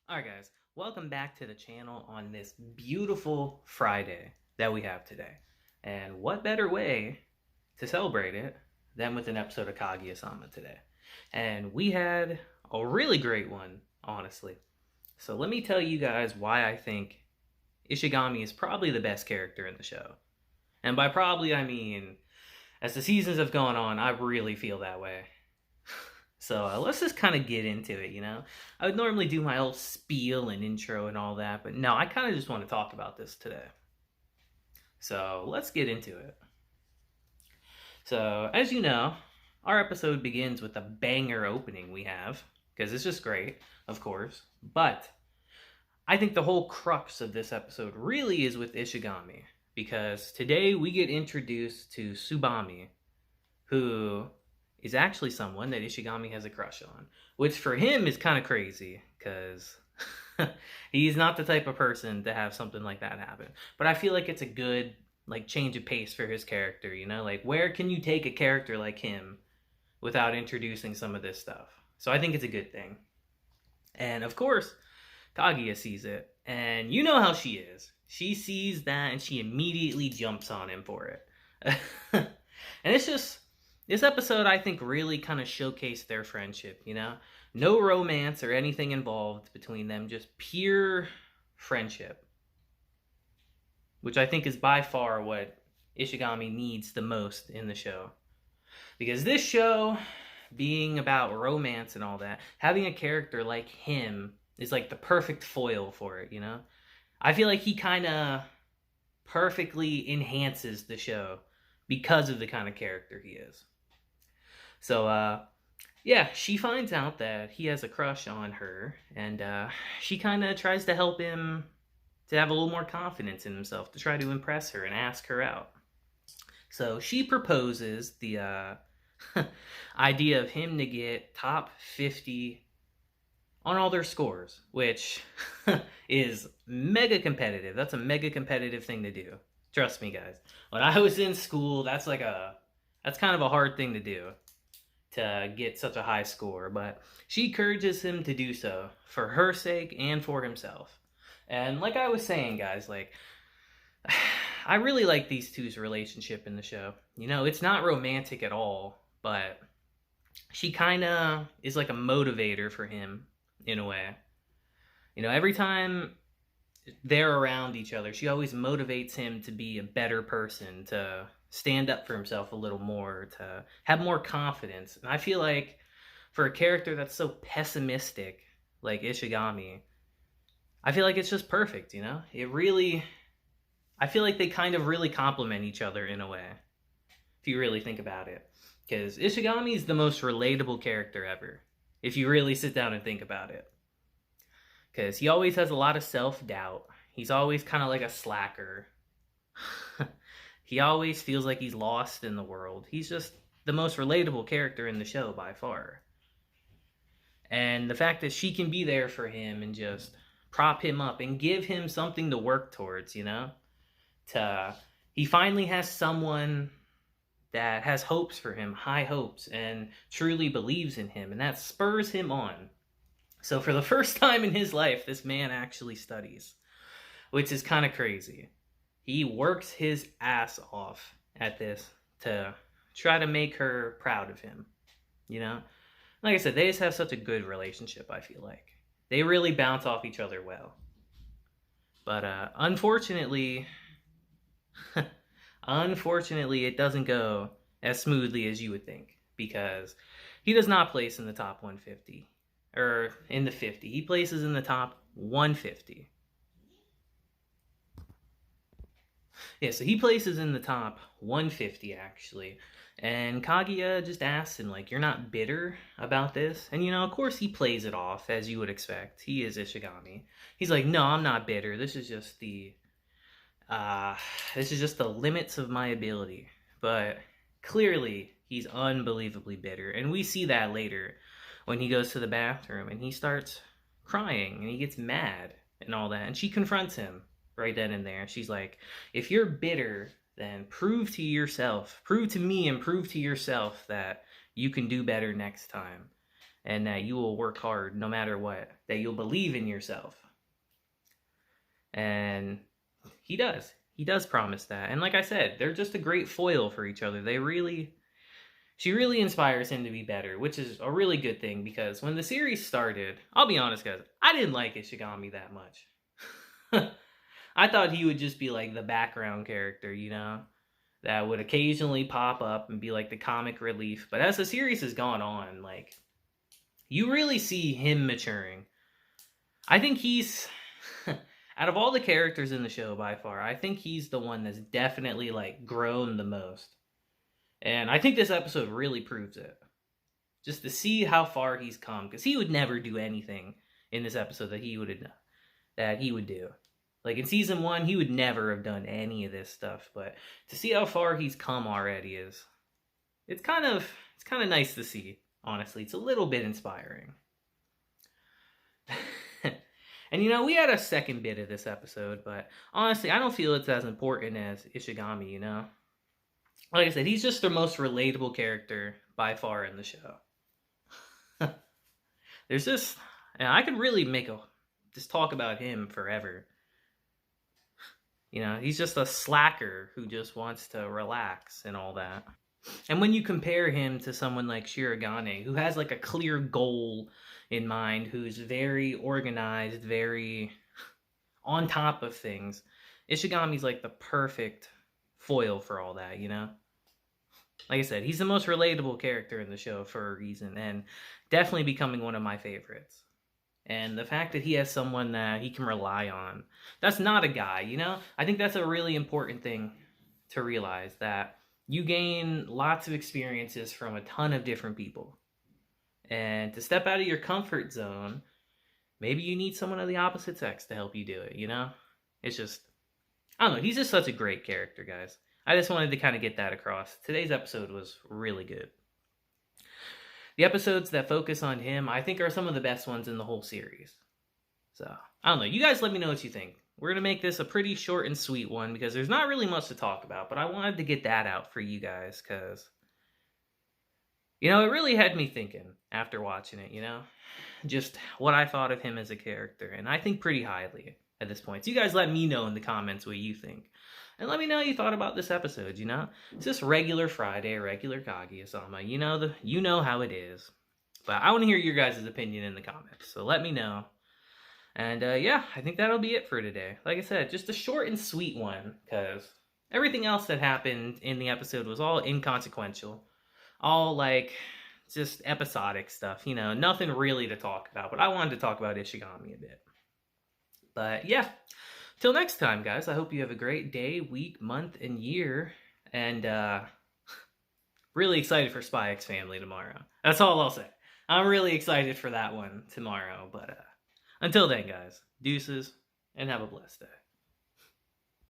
Alright guys, welcome back to the channel on this beautiful Friday that we have today. And what better way to celebrate it than with an episode of Kaguya-sama today. And we had a really great one, honestly. So let me tell you guys why I think Ishigami is probably the best character in the show. And by probably I mean, as the seasons have gone on, I really feel that way. So let's just kind of get into it, I would normally do my whole spiel and intro and all that, but no, I kind of just want to talk about this today. So let's get into it. So, as you know, our episode begins with a banger opening we have, because it's just great, of course, but I think the whole crux of this episode really is with Ishigami, because today we get introduced to Tsubami, who is actually someone that Ishigami has a crush on, which for him is kind of crazy, because he's not the type of person to have something like that happen. But I feel like it's a good change of pace for his character, where can you take a character like him without introducing some of this stuff? So I think it's a good thing. And of course, Kaguya sees it, and you know how she is. She sees that and she immediately jumps on him for it. And it's just, this episode, I think, really kind of showcased their friendship, No romance or anything involved between them, just pure friendship. Which I think is by far what Ishigami needs the most in the show. Because this show, being about romance and all that, having a character like him is like the perfect foil for it, I feel like he kind of perfectly enhances the show because of the kind of character he is. So, yeah, she finds out that he has a crush on her, and she kind of tries to help him to have a little more confidence in himself, to try to impress her and ask her out. So she proposes the idea of him to get top 50 on all their scores, which is mega competitive. That's a mega competitive thing to do. Trust me, guys. When I was in school, that's kind of a hard thing to do, to get such a high score, but she encourages him to do so for her sake and for himself. And like I was saying, guys, I really like these two's relationship in the show. It's not romantic at all, but she kind of is like a motivator for him in a way. Every time they're around each other, she always motivates him to be a better person, to stand up for himself a little more, to have more confidence. And I feel like for a character that's so pessimistic like Ishigami, I feel like it's just perfect, It really, I feel like they kind of really complement each other in a way, if you really think about it. Because Ishigami is the most relatable character ever, if you really sit down and think about it. Because he always has a lot of self-doubt. He's always kind of like a slacker. He always feels like he's lost in the world. He's just the most relatable character in the show by far. And the fact that she can be there for him and just prop him up and give him something to work towards, he finally has someone that has hopes for him, high hopes, and truly believes in him, and that spurs him on. So for the first time in his life, this man actually studies, which is kind of crazy. He works his ass off at this to try to make her proud of him, Like I said, they just have such a good relationship, I feel like. They really bounce off each other well. But unfortunately, it doesn't go as smoothly as you would think, because he does not place in the top 150, or in the 50. He places in the top 150. Yeah, so he places in the top 150, actually. And Kaguya just asks him, you're not bitter about this? And, of course he plays it off, as you would expect. He is Ishigami. He's like, no, I'm not bitter. This is just the limits of my ability. But clearly, he's unbelievably bitter. And we see that later when he goes to the bathroom and he starts crying and he gets mad and all that. And she confronts him right then and there. She's like, if you're bitter, then prove to yourself, prove to me and prove to yourself that you can do better next time. and that you will work hard no matter what, that you'll believe in yourself. And he does promise that. And like I said, they're just a great foil for each other. She really inspires him to be better, which is a really good thing, because when the series started, I'll be honest guys, I didn't like Ishigami that much. I thought he would just be like the background character, you know, that would occasionally pop up and be like the comic relief. But as the series has gone on, like, you really see him maturing. I think he's, out of all the characters in the show by far, I think he's the one that's definitely like grown the most. And I think this episode really proves it. Just to see how far he's come, because he would never do anything in this episode that he would do. Like in season 1, he would never have done any of this stuff. But to see how far he's come already it's kind of nice to see. Honestly, it's a little bit inspiring. And you know, we had a second bit of this episode, but honestly, I don't feel it's as important as Ishigami, you know? Like I said, he's just the most relatable character by far in the show. There's just, and I could really just talk about him forever. You know, he's just a slacker who just wants to relax and all that. And when you compare him to someone like Shirogane, who has like a clear goal in mind, who's very organized, very on top of things, Ishigami's like the perfect foil for all that, you know? Like I said, he's the most relatable character in the show for a reason, and definitely becoming one of my favorites. And the fact that he has someone that he can rely on, that's not a guy, you know? I think that's a really important thing to realize, that you gain lots of experiences from a ton of different people. And to step out of your comfort zone, maybe you need someone of the opposite sex to help you do it, you know? It's just, I don't know, he's just such a great character, guys. I just wanted to kind of get that across. Today's episode was really good. The episodes that focus on him, I think, are some of the best ones in the whole series. So, I don't know. You guys let me know what you think. We're going to make this a pretty short and sweet one, because there's not really much to talk about, but I wanted to get that out for you guys, because, you know, it really had me thinking after watching it, you know? Just what I thought of him as a character, and I think pretty highly at this point. So you guys let me know in the comments what you think. And let me know what you thought about this episode, you know? It's just regular Friday, regular Kaguya-sama. You know how it is. But I want to hear your guys' opinion in the comments, so let me know. And yeah, I think that'll be it for today. Like I said, just a short and sweet one, because everything else that happened in the episode was all inconsequential. All, like, just episodic stuff, you know? Nothing really to talk about, but I wanted to talk about Ishigami a bit. But yeah. Till next time, guys, I hope you have a great day, week, month, and year. And really excited for Spy X Family tomorrow. That's all I'll say. I'm really excited for that one tomorrow. But until then, guys, deuces, and have a blessed day.